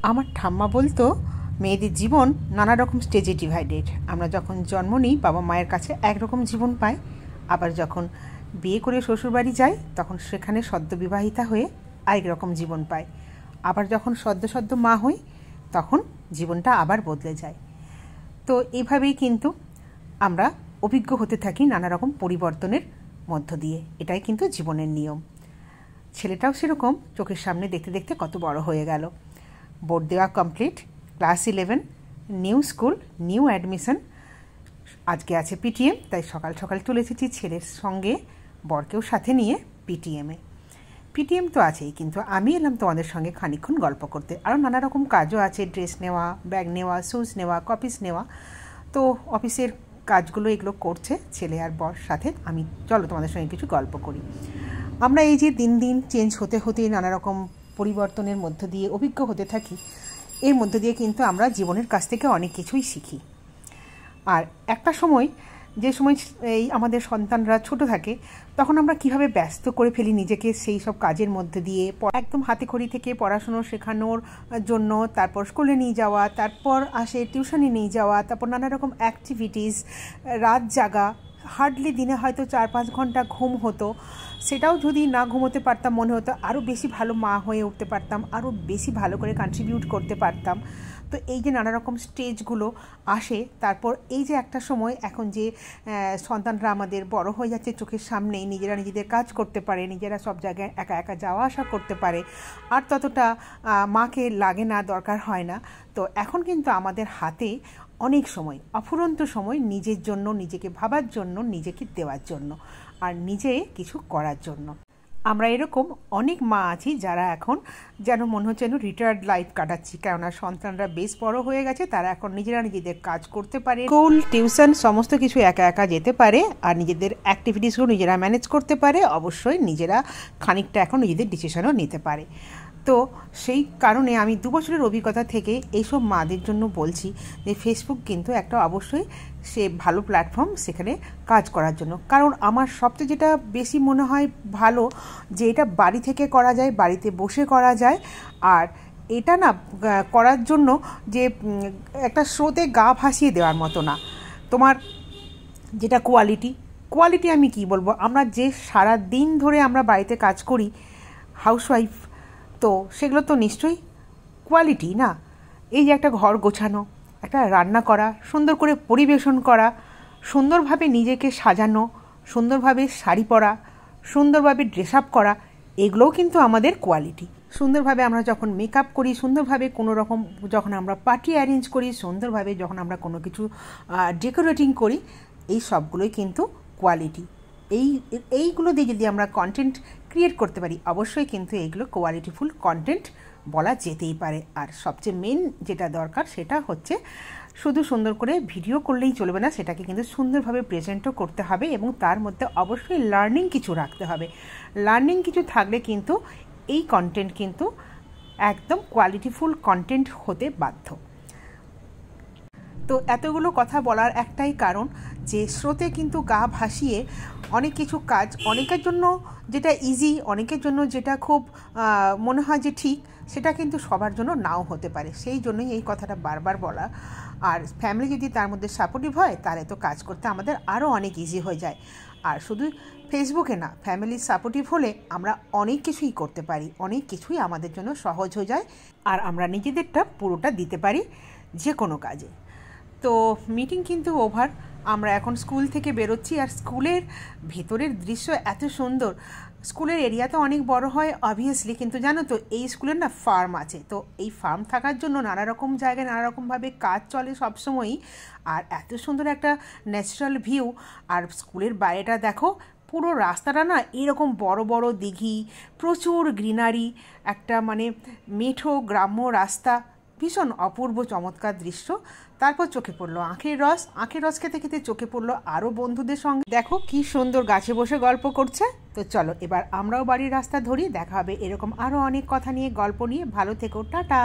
আমার ঠাম্মা বলতো মেয়েদের জীবন নানা রকম স্টেজে ডিভাইডেড। আমরা যখন জন্ম নিই বাবা মায়ের কাছে একরকম জীবন পাই, আবার যখন বিয়ে করে শ্বশুরবাড়ি যাই তখন সেখানে সদ্য বিবাহিতা হয়ে আরেক রকম জীবন পাই, আবার যখন সদ্য মা হই তখন জীবনটা আবার বদলে যায়। তো এইভাবেই কিন্তু আমরা অভিজ্ঞ হতে থাকি নানা রকম পরিবর্তনের মধ্য দিয়ে। এটাই কিন্তু জীবনের নিয়ম। ছেলেটাও সেরকম চোখের সামনে দেখতে দেখতে কত বড় হয়ে গেল। বোর্ড দেওয়া complete, class 11, new school, new admission. আজকে আছে পিটিএম, তাই সকাল সকাল চলে এসেছি ছেলের সঙ্গে, বরকেও সাথে নিয়ে পিটিএম তো আছেই, কিন্তু আমি এলাম তোমাদের সঙ্গে খানিকক্ষণ গল্প করতে। আরও নানা রকম কাজও আছে, ড্রেস নেওয়া, ব্যাগ নেওয়া, শুজ নেওয়া, কপিস নেওয়া। তো অফিসের কাজগুলো এগুলো করছে ছেলে আর বর সাথে। আমি চলো তোমাদের সঙ্গে কিছু গল্প করি। আমরা এই যে দিন দিন চেঞ্জ হতে হতে নানা রকম পরিবর্তনের মধ্য দিয়ে অভিজ্ঞ হতে থাকি, এর মধ্য দিয়ে কিন্তু আমরা জীবনের কাছ থেকে অনেক কিছুই শিখি। আর একটা সময়, যে সময় এই আমাদের সন্তানরা ছোট থাকে, তখন আমরা কিভাবে ব্যস্ত করে ফেলি নিজেকে সেই সব কাজের মধ্যে দিয়ে, একদম হাতেখড়ি থেকে পড়াশুনো শেখানোর জন্য, তারপর স্কুলে নিয়ে যাওয়া, তারপর আসে টিউশনে নিয়ে যাওয়া, তারপর নানা রকম অ্যাক্টিভিটিস, রাত জাগা, হার্ডলি দিনে হয়তো 4-5 ঘন্টা ঘুম হতো। সেটাও যদি না ঘুমোতে পারতাম মনে হতো আরও বেশি ভালো মা হয়ে উঠতে পারতাম, আরও বেশি ভালো করে কন্ট্রিবিউট করতে পারতাম। তো এই যে নানা রকম স্টেজগুলো আসে, তারপর এই যে একটা সময় এখন যে সন্তানরা আমাদের বড় হয়ে যাচ্ছে চোখের সামনেই, নিজেরা নিজেদের কাজ করতে পারে, নিজেরা সব জায়গায় একা একা যাওয়া আসা করতে পারে, আর ততটা মাকে লাগে না, দরকার হয় না। তো এখন কিন্তু আমাদের হাতে অনেক সময়, অফুরন্ত সময় নিজের জন্য, নিজেকে ভাবার জন্য, নিজেকে দেওয়ার জন্য, আর নিজে কিছু করার জন্য। আমরা এরকম অনেক মা আছি যারা এখন যেন মনে হচ্ছে যেন রিটায়ার্ড লাইফ কাটাচ্ছি, কেননা সন্তানরা বেশ বড় হয়ে গেছে, তারা এখন নিজেরা নিজেদের কাজ করতে পারে, স্কুল, টিউশন সমস্ত কিছু একা একা যেতে পারে, আর নিজেদের অ্যাক্টিভিটিসগুলো নিজেরা ম্যানেজ করতে পারে। অবশ্যই নিজেরা খানিকটা এখন নিজেদের ডিসিশনও নিতে পারে। তো সেই কারণে আমি 2 বছরের অভিজ্ঞতা থেকে এইসব মাদের জন্য বলছি যে ফেসবুক কিন্তু একটা অবশ্যই সে ভালো প্ল্যাটফর্ম সেখানে কাজ করার জন্য। কারণ আমার সবচেয়ে যেটা বেশি মনে হয় ভালো, যে এটা বাড়ি থেকে করা যায়, বাড়িতে বসে করা যায়। আর এটা না করার জন্য যে একটা স্রোতে গা ভাসিয়ে দেওয়ার মতো না। তোমার যেটা কোয়ালিটি আমি কি বলবো, আমরা যে সারা দিন ধরে আমরা বাড়িতে কাজ করি, হাউসওয়াইফ, তো সেগুলো তো নিশ্চয়ই কোয়ালিটি না। এই যে একটা ঘর গোছানো, একটা রান্না করা, সুন্দর করে পরিবেশন করা, সুন্দরভাবে নিজেকে সাজানো, সুন্দরভাবে শাড়ি পরা, সুন্দরভাবে ড্রেস আপ করা, এগুলোও কিন্তু আমাদের কোয়ালিটি। সুন্দরভাবে আমরা যখন মেকআপ করি, সুন্দরভাবে কোনো রকম যখন আমরা পার্টি অ্যারেঞ্জ করি, সুন্দরভাবে যখন আমরা কোনো কিছু ডেকোরেটিং করি, এই সবগুলোই কিন্তু কোয়ালিটি। এইগুলো দিয়ে যদি আমরা কন্টেন্ট ক্রিয়েট করতে পারি, অবশ্যই কিন্তু এইগুলো কোয়ালিটিফুল কন্টেন্ট বলা যেতেই পারে। আর সবচেয়ে মেন যেটা দরকার সেটা হচ্ছে শুধু সুন্দর করে ভিডিও করলেই চলবে না, সেটাকে কিন্তু সুন্দরভাবে প্রেজেন্টও করতে হবে, এবং তার মধ্যে অবশ্যই লার্নিং কিছু রাখতে হবে। লার্নিং কিছু থাকলে কিন্তু এই কন্টেন্ট কিন্তু একদম কোয়ালিটিফুল কন্টেন্ট হতে বাধ্য। তো এতগুলো কথা বলার একটাই কারণ, যে স্রোতে কিন্তু গা ভাসিয়ে অনেক কিছু কাজ, অনেকের জন্য যেটা ইজি, অনেকের জন্য যেটা খুব মনে হয় যে ঠিক, সেটা কিন্তু সবার জন্য নাও হতে পারে। সেই জন্যই এই কথাটা বারবার বলা। আর ফ্যামিলি যদি তার মধ্যে সাপোর্টিভ হয়, তাহলে তো কাজ করতে আমাদের আরও অনেক ইজি হয়ে যায়। আর শুধু ফেসবুকে না, ফ্যামিলি সাপোর্টিভ হলে আমরা অনেক কিছুই করতে পারি, অনেক কিছুই আমাদের জন্য সহজ হয়ে যায়, আর আমরা নিজেদেরটা পুরোটা দিতে পারি যে কোনো কাজে। তো মিটিং কিন্তু ওভার, আমরা এখন স্কুল থেকে বেরোচ্ছি। আর স্কুলের ভেতরের দৃশ্য এত সুন্দর। স্কুলের এরিয়া তো অনেক বড় হয় অবভিয়াসলি, কিন্তু জানো তো এই স্কুলের না ফার্ম আছে। তো এই ফার্ম থাকার জন্য নানা রকম জায়গায় নানা রকমভাবে কাজ চলে সবসময়ই। আর এত সুন্দর একটা ন্যাচারাল ভিউ। আর স্কুলের বাইরেটা দেখো, পুরো রাস্তাটা না এরকম বড় বড় দিঘি, প্রচুর গ্রিনারি, একটা মানে মেঠো গ্রাম্য রাস্তা, ভীষণ অপূর্ব চমৎকার দৃশ্য। তারপর চোখে পড়লো আখের রস খেতে খেতে চোখে পড়লো আরও বন্ধুদের সঙ্গে, দেখো কি সুন্দর গাছে বসে গল্প করছে। তো চলো এবার আমরাও বাড়ির রাস্তা ধরি, দেখা হবে এরকম আরও অনেক কথা নিয়ে, গল্প নিয়ে। ভালো থেকো, টাটা।